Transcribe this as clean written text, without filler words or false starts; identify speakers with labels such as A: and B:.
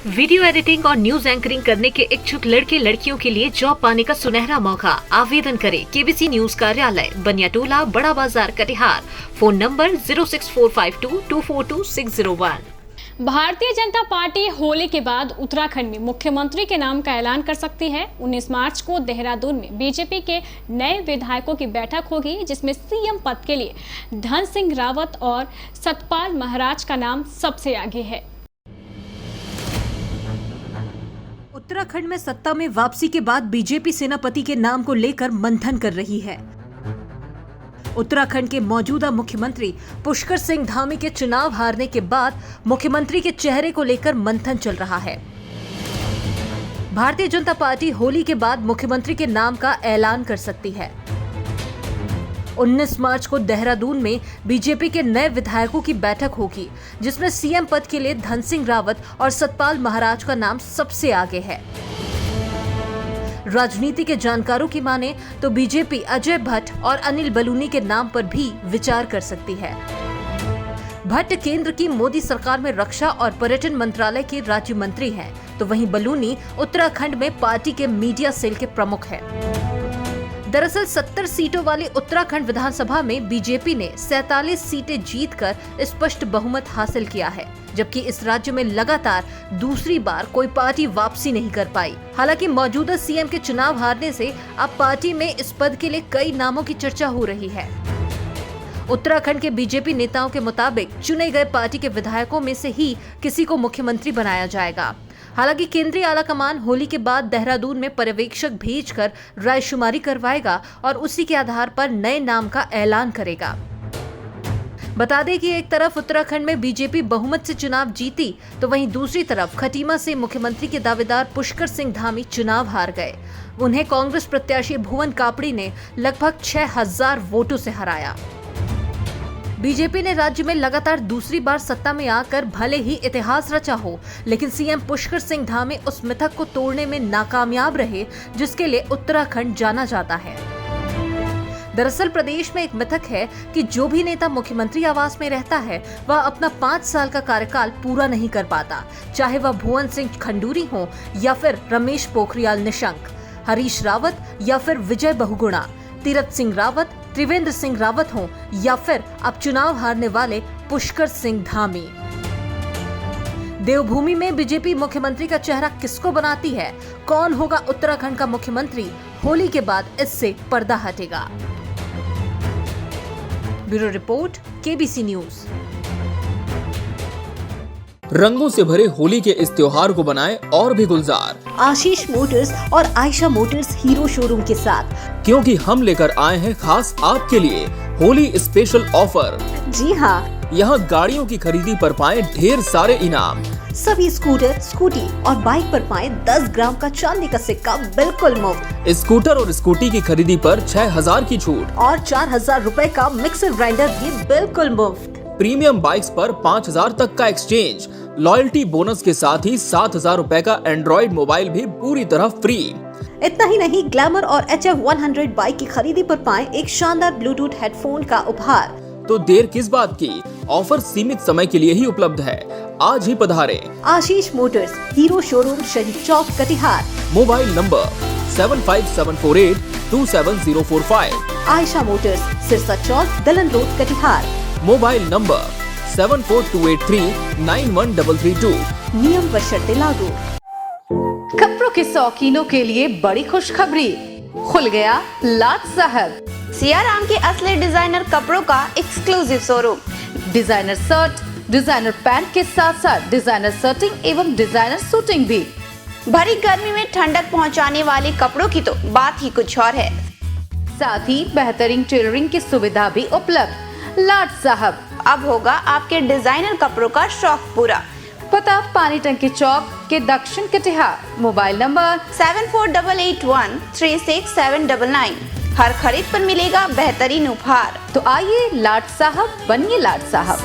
A: Video editing और news anchoring करने के इच्छुक लड़के लड़कियों के लिए जॉब पाने का सुनहरा मौका। आवेदन करें केबीसी न्यूज कार्यालय, बनियाटोला, बड़ा बाजार, Katihar. Phone number 06452242601।
B: Bharatiya Janata party Holi के बाद उत्तराखंड में मुख्यमंत्री के नाम का ऐलान कर सकती है। 19 मार्च को देहरादून में बीजेपी के नए विधायकों की बैठक होगी, जिसमें सीएम पद के लिए धन सिंह रावत और सतपाल महाराज का नाम सबसे आगे है।
C: उत्तराखंड में सत्ता में वापसी के बाद बीजेपी सेनापति के नाम को लेकर मंथन कर रही है। उत्तराखंड के मौजूदा मुख्यमंत्री पुष्कर सिंह धामी के चुनाव हारने के बाद मुख्यमंत्री के चेहरे को लेकर मंथन चल रहा है। भारतीय जनता पार्टी होली के बाद मुख्यमंत्री के नाम का ऐलान कर सकती है। 19 मार्च को देहरादून में बीजेपी के नए विधायकों की बैठक होगी, जिसमें सीएम पद के लिए धन सिंह रावत और सतपाल महाराज का नाम सबसे आगे है। राजनीति के जानकारों की माने तो बीजेपी अजय भट्ट और अनिल बलूनी के नाम पर भी विचार कर सकती है। भट्ट केंद्र की मोदी सरकार में रक्षा और पर्यटन मंत्रालय के राज्य मंत्री हैं, तो वहीं बलूनी उत्तराखंड में पार्टी के मीडिया सेल के प्रमुख हैं। दरअसल 70 सीटों वाली उत्तराखंड विधानसभा में बीजेपी ने 47 सीटें जीतकर स्पष्ट बहुमत हासिल किया है, जबकि इस राज्य में लगातार दूसरी बार कोई पार्टी वापसी नहीं कर पाई। हालांकि मौजूदा सीएम के चुनाव हारने से अब पार्टी में इस पद के लिए कई नामों की चर्चा हो रही है। उत्तराखंड के बीजेपी नेताओं के मुताबिक चुने गए पार्टी के विधायकों में से ही किसी को मुख्यमंत्री बनाया जाएगा। हालांकि केंद्रीय आलाकमान होली के बाद देहरादून में पर्यवेक्षक भेजकर रायशुमारी करवाएगा और उसी के आधार पर नए नाम का ऐलान करेगा। बता दें कि एक तरफ उत्तराखंड में बीजेपी बहुमत से चुनाव जीती, तो वहीं दूसरी तरफ खटीमा से मुख्यमंत्री के दावेदार पुष्कर सिंह धामी चुनाव हार गए। उन्हें कांग्रेस प्रत्याशी भुवन कापड़ी ने लगभग 6000 वोटों से हराया। बीजेपी ने राज्य में लगातार दूसरी बार सत्ता में आकर भले ही इतिहास रचा हो, लेकिन सीएम पुष्कर सिंह धामी उस मिथक को तोड़ने में नाकामयाब रहे, जिसके लिए उत्तराखंड जाना जाता है। दरअसल प्रदेश में एक मिथक है कि जो भी नेता मुख्यमंत्री आवास में रहता है वह अपना 5 साल का कार्यकाल पूरा नहीं कर पाता, चाहे वह भुवन सिंह खंडूरी हो या फिर रमेश पोखरियाल निशंक, हरीश रावत या फिर विजय बहुगुणा, तीरथ सिंह रावत, त्रिवेंद्र सिंह रावत हो या फिर अब चुनाव हारने वाले पुष्कर सिंह धामी। देवभूमि में बीजेपी मुख्यमंत्री का चेहरा किसको बनाती है, कौन होगा उत्तराखंड का मुख्यमंत्री, होली के बाद इससे पर्दा हटेगा। Bureau report, KBC news.
D: रंगों से भरे होली के इस त्योहार को बनाएं और भी गुलजार
C: आशीष मोटर्स और आयशा मोटर्स हीरो शोरूम के साथ,
D: क्योंकि हम लेकर आए हैं खास आपके लिए होली स्पेशल ऑफर।
C: जी हाँ,
D: यहाँ गाड़ियों की खरीदी पर पाएं ढेर सारे इनाम।
C: सभी स्कूटर, स्कूटी और बाइक पर पाएं 10 ग्राम का चांदी का सिक्का बिल्कुल मुफ्त।
D: स्कूटर और स्कूटी की खरीदी पर 6000 की छूट
C: और 4000 रुपए का मिक्सर ग्राइंडर भी बिल्कुल मुफ्त।
D: प्रीमियम बाइक्स पर 5000 तक का एक्सचेंज, लॉयल्टी बोनस के साथ ही 7000 रुपए का एंड्रॉइड मोबाइल भी पूरी तरह फ्री।
C: इतना ही नहीं, ग्लैमर और HF100 बाइक की खरीदी पर पाएं एक शानदार ब्लूटूथ हेडफोन का उपहार।
D: तो देर किस बात की, ऑफर सीमित समय के लिए ही उपलब्ध है। आज ही पधारें।
C: Ashish motors, Hero showroom, Shaheed Chowk, Katihar.
D: Mobile number 7574827045।
C: Ayesha motors, Sirsa Chowk, Dalan road, Katihar.
D: Mobile number 7428391332।
C: नियम व शर्तें लागू।
E: कपड़ों के शौकीनों के लिए बड़ी खुशखबरी, खुल गया लाट साहब
F: सियाराम के असली डिजाइनर कपड़ों का exclusive showroom.
E: Designer shirt, designer pant के साथ साथ डिजाइनर शर्टिंग एवं डिजाइनर सूटिंग भी।
F: भरी गर्मी में ठंडक पहुंचाने वाले कपड़ों की तो बात ही कुछ और है।
E: साथ ही बेहतरीन टेलरिंग की सुविधा भी उपलब्ध। लाट साहब,
F: अब होगा आपके डिजाइनर कपड़ों का शौक पूरा।
E: पता पानी टंकी चौक के दक्षिण कटिहार। Mobile number
F: 7488136799। हर खरीद पर मिलेगा बेहतरीन उपहार।
E: तो आइए लाट साहब बनिए लाट साहब।